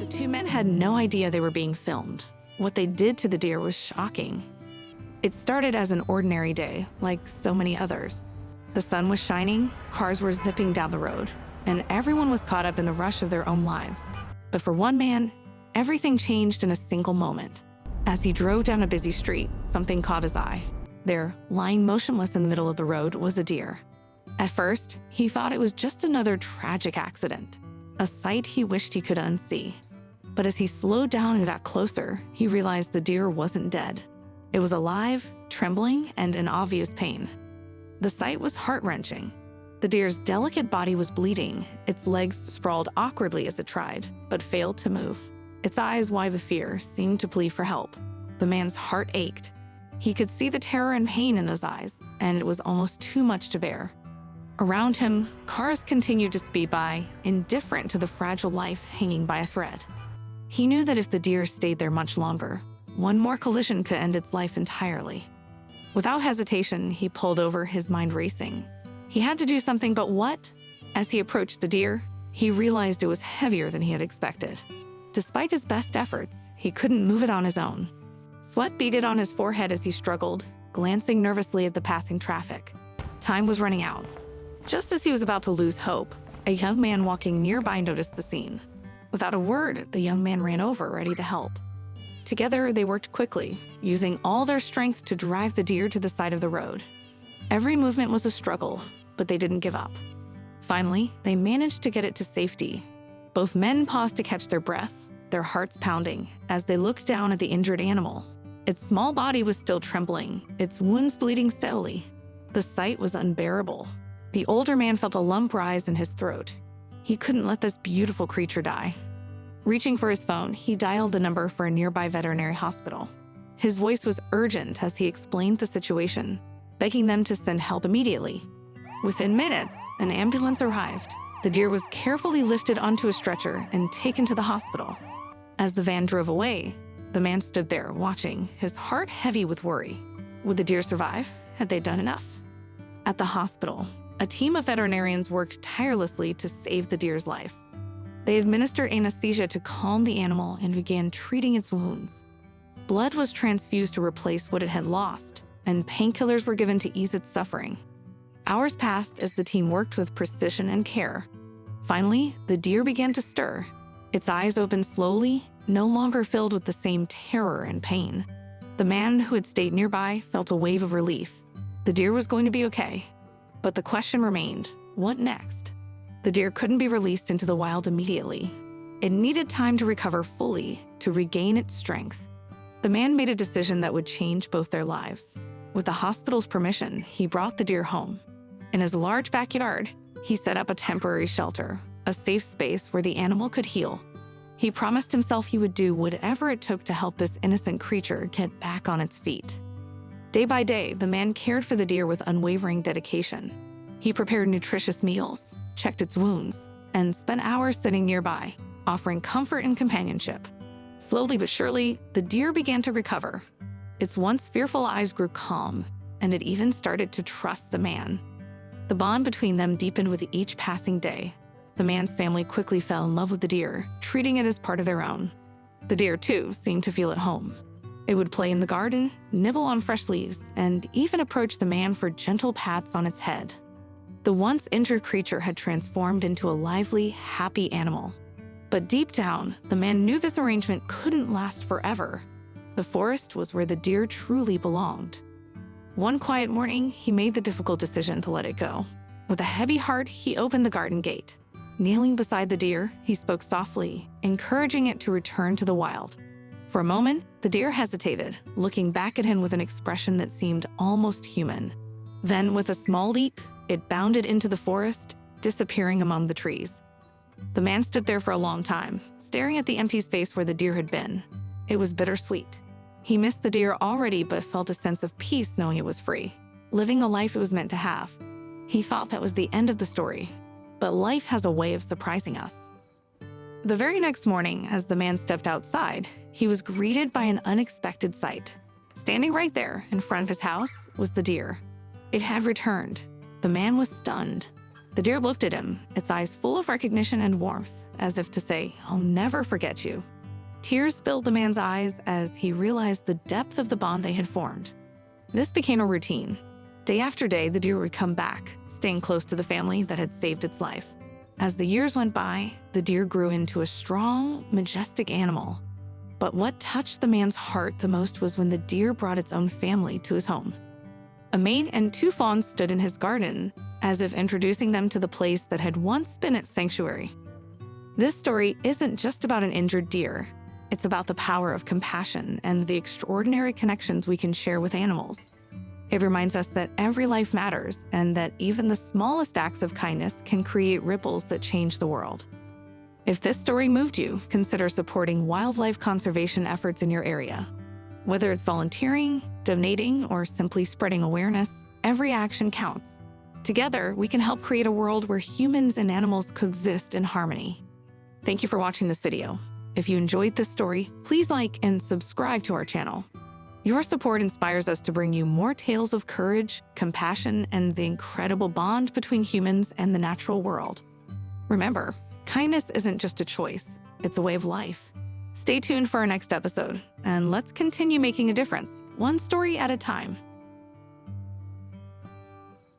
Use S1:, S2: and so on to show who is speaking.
S1: The two men had no idea they were being filmed. What they did to the deer was shocking. It started as an ordinary day, like so many others. The sun was shining, cars were zipping down the road, and everyone was caught up in the rush of their own lives. But for one man, everything changed in a single moment. As he drove down a busy street, something caught his eye. There, lying motionless in the middle of the road, was a deer. At first, he thought it was just another tragic accident, a sight he wished he could unsee. But as he slowed down and got closer, he realized the deer wasn't dead. It was alive, trembling, and in obvious pain. The sight was heart-wrenching. The deer's delicate body was bleeding, its legs sprawled awkwardly as it tried, but failed to move. Its eyes, wide with fear, seemed to plead for help. The man's heart ached. He could see the terror and pain in those eyes, and it was almost too much to bear. Around him, cars continued to speed by, indifferent to the fragile life hanging by a thread. He knew that if the deer stayed there much longer, one more collision could end its life entirely. Without hesitation, he pulled over, his mind racing. He had to do something, but what? As he approached the deer, he realized it was heavier than he had expected. Despite his best efforts, he couldn't move it on his own. Sweat beaded on his forehead as he struggled, glancing nervously at the passing traffic. Time was running out. Just as he was about to lose hope, a young man walking nearby noticed the scene. Without a word, the young man ran over, ready to help. Together, they worked quickly, using all their strength to drive the deer to the side of the road. Every movement was a struggle, but they didn't give up. Finally, they managed to get it to safety. Both men paused to catch their breath, their hearts pounding, as they looked down at the injured animal. Its small body was still trembling, its wounds bleeding steadily. The sight was unbearable. The older man felt a lump rise in his throat. He couldn't let this beautiful creature die. Reaching for his phone, he dialed the number for a nearby veterinary hospital. His voice was urgent as he explained the situation, begging them to send help immediately. Within minutes, an ambulance arrived. The deer was carefully lifted onto a stretcher and taken to the hospital. As the van drove away, the man stood there watching, his heart heavy with worry. Would the deer survive? Had they done enough? At the hospital, a team of veterinarians worked tirelessly to save the deer's life. They administered anesthesia to calm the animal and began treating its wounds. Blood was transfused to replace what it had lost, and painkillers were given to ease its suffering. Hours passed as the team worked with precision and care. Finally, the deer began to stir. Its eyes opened slowly, no longer filled with the same terror and pain. The man who had stayed nearby felt a wave of relief. The deer was going to be okay. But the question remained, what next? The deer couldn't be released into the wild immediately. It needed time to recover fully, to regain its strength. The man made a decision that would change both their lives. With the hospital's permission, he brought the deer home. In his large backyard, he set up a temporary shelter, a safe space where the animal could heal. He promised himself he would do whatever it took to help this innocent creature get back on its feet. Day by day, the man cared for the deer with unwavering dedication. He prepared nutritious meals, checked its wounds, and spent hours sitting nearby, offering comfort and companionship. Slowly but surely, the deer began to recover. Its once fearful eyes grew calm, and it even started to trust the man. The bond between them deepened with each passing day. The man's family quickly fell in love with the deer, treating it as part of their own. The deer, too, seemed to feel at home. It would play in the garden, nibble on fresh leaves, and even approach the man for gentle pats on its head. The once injured creature had transformed into a lively, happy animal. But deep down, the man knew this arrangement couldn't last forever. The forest was where the deer truly belonged. One quiet morning, he made the difficult decision to let it go. With a heavy heart, he opened the garden gate. Kneeling beside the deer, he spoke softly, encouraging it to return to the wild. For a moment, the deer hesitated, looking back at him with an expression that seemed almost human. Then, with a small leap, it bounded into the forest, disappearing among the trees. The man stood there for a long time, staring at the empty space where the deer had been. It was bittersweet. He missed the deer already, but felt a sense of peace knowing it was free, living the life it was meant to have. He thought that was the end of the story, but life has a way of surprising us. The very next morning, as the man stepped outside, he was greeted by an unexpected sight. Standing right there in front of his house was the deer. It had returned. The man was stunned. The deer looked at him, its eyes full of recognition and warmth, as if to say, "I'll never forget you." Tears filled the man's eyes as he realized the depth of the bond they had formed. This became a routine. Day after day, the deer would come back, staying close to the family that had saved its life. As the years went by, the deer grew into a strong, majestic animal. But what touched the man's heart the most was when the deer brought its own family to his home. A mate and 2 fawns stood in his garden, as if introducing them to the place that had once been its sanctuary. This story isn't just about an injured deer. It's about the power of compassion and the extraordinary connections we can share with animals. It reminds us that every life matters and that even the smallest acts of kindness can create ripples that change the world. If this story moved you, consider supporting wildlife conservation efforts in your area. Whether it's volunteering, donating, or simply spreading awareness, every action counts. Together, we can help create a world where humans and animals coexist in harmony. Thank you for watching this video. If you enjoyed this story, please like and subscribe to our channel. Your support inspires us to bring you more tales of courage, compassion, and the incredible bond between humans and the natural world. Remember, kindness isn't just a choice, it's a way of life. Stay tuned for our next episode, and let's continue making a difference, one story at a time.